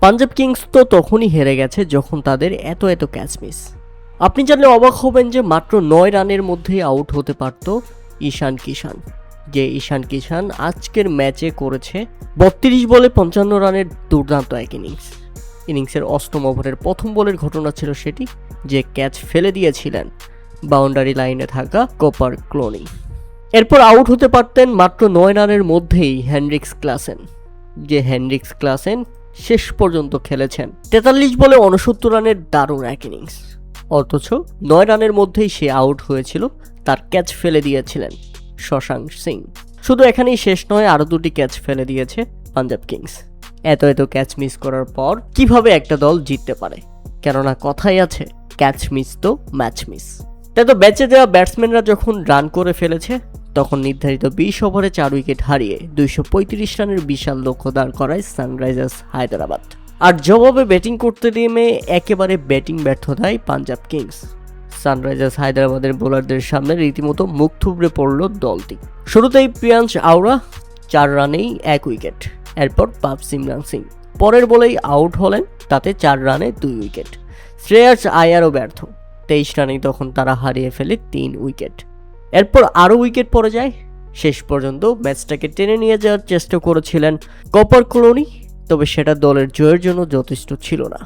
Punjab Kings তো তখনই হেরে গেছে যখন তাদের এত ক্যাচ মিস। আপনি জানলে অবাক হবেন যে মাত্র 9 রানের মধ্যেই আউট হতে পারত ঈশান কিষান। যে ঈশান কিষান আজকের ম্যাচে করেছে 32 বলে 55 রানের দুর্দান্ত এক ইনিংসের অষ্টম ওভারের প্রথম বলের ঘটনা ছিল সেটি, যে ক্যাচ ফেলে দিয়েছিলেন বাউন্ডারি লাইনে থাকা কোপার ক্লোনি। এরপর আউট হতে পারতেন মাত্র 9 রানের মধ্যেই হেনরিক্স ক্লাসেন, যে হেনরিক্স ক্লাসেন শেষ পর্যন্ত খেলেছেন 43 বলে 69 রানের দারুণ এক ইনিংস। অথচ 9 রানের মধ্যেই সে আউট হয়েছিল, তার ক্যাচ ফেলে দিয়েছিলেন শশাঙ্ক সিং। শুধু এখানেই শেষ নয়, আরও 2টি ক্যাচ ফেলে দিয়েছে পাঞ্জাব কিংস। এত ক্যাচ মিস করার পর কিভাবে একটা দল জিততে পারে? কেননা কথাই আছে, ক্যাচ মিস তো ম্যাচ মিস। তাই তো ব্যাচে দেওয়া ব্যাটসম্যানরা যখন রান করে ফেলেছে, তখন নির্ধারিত 20 ওভারে 4 উইকেট হারিয়ে 235 রানের বিশাল লক্ষ্য দাঁড় করায় সানরাইজার্স হায়দ্রাবাদ। আর জবাবে ব্যাটিং করতে নেমে একেবারে ব্যাটিং ব্যর্থতায় পাঞ্জাব কিংস। সানরাইজার্স হায়দ্রাবাদের বোলারদের সামনে রীতিমতো মুখ থুবড়ে পড়ল দলটি। শুরুতেই প্রিয়াংশ আওরা 4 রানেই 1 উইকেট, এরপর পাপ সিমরান সিং পরের বলেই আউট হলেন, তাতে 4 রানে 2 উইকেট। শ্রেয়াস আয়ারও ব্যর্থ, 23 রানেই তখন তারা হারিয়ে ফেলে 3 উইকেট। এরপর আরও উইকেট পড়ে যায়। শেষ পর্যন্ত ম্যাচটাকে টেনে নিয়ে যাওয়ার চেষ্টা করেছিলেন কোপার ক্লোনি, তবে সেটা দলের জয়ের জন্য যথেষ্ট ছিল না।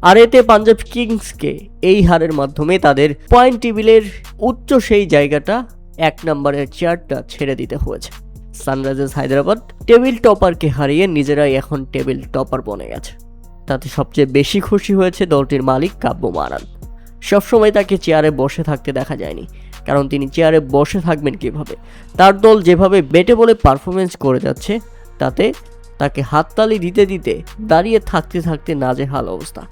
আর এতে পাঞ্জাব কিংসকে এই হারের মাধ্যমে তাদের পয়েন্ট টেবিলের উচ্চ সেই জায়গাটা 1 নম্বরের চেয়ারটা ছেড়ে দিতে হয়েছে। সানরাইজার্স হায়দ্রাবাদ টেবিল টপারকে হারিয়ে নিজেরাই এখন টেবিল টপার বনে গেছে। তাতে সবচেয়ে বেশি খুশি হয়েছে দলটির মালিক কাব্য মারান। সবসময় তাকে চেয়ারে বসে থাকতে দেখা যায়নি, কারণ তিনি চেয়ারে বসে থাকবেন কিভাবে? তার দল যেভাবে ব্যাটে বলে পারফরমেন্স করে যাচ্ছে, তাতে তাকে হাততালি দিতে দিতে দাঁড়িয়ে থাকতে নাজেহাল অবস্থা।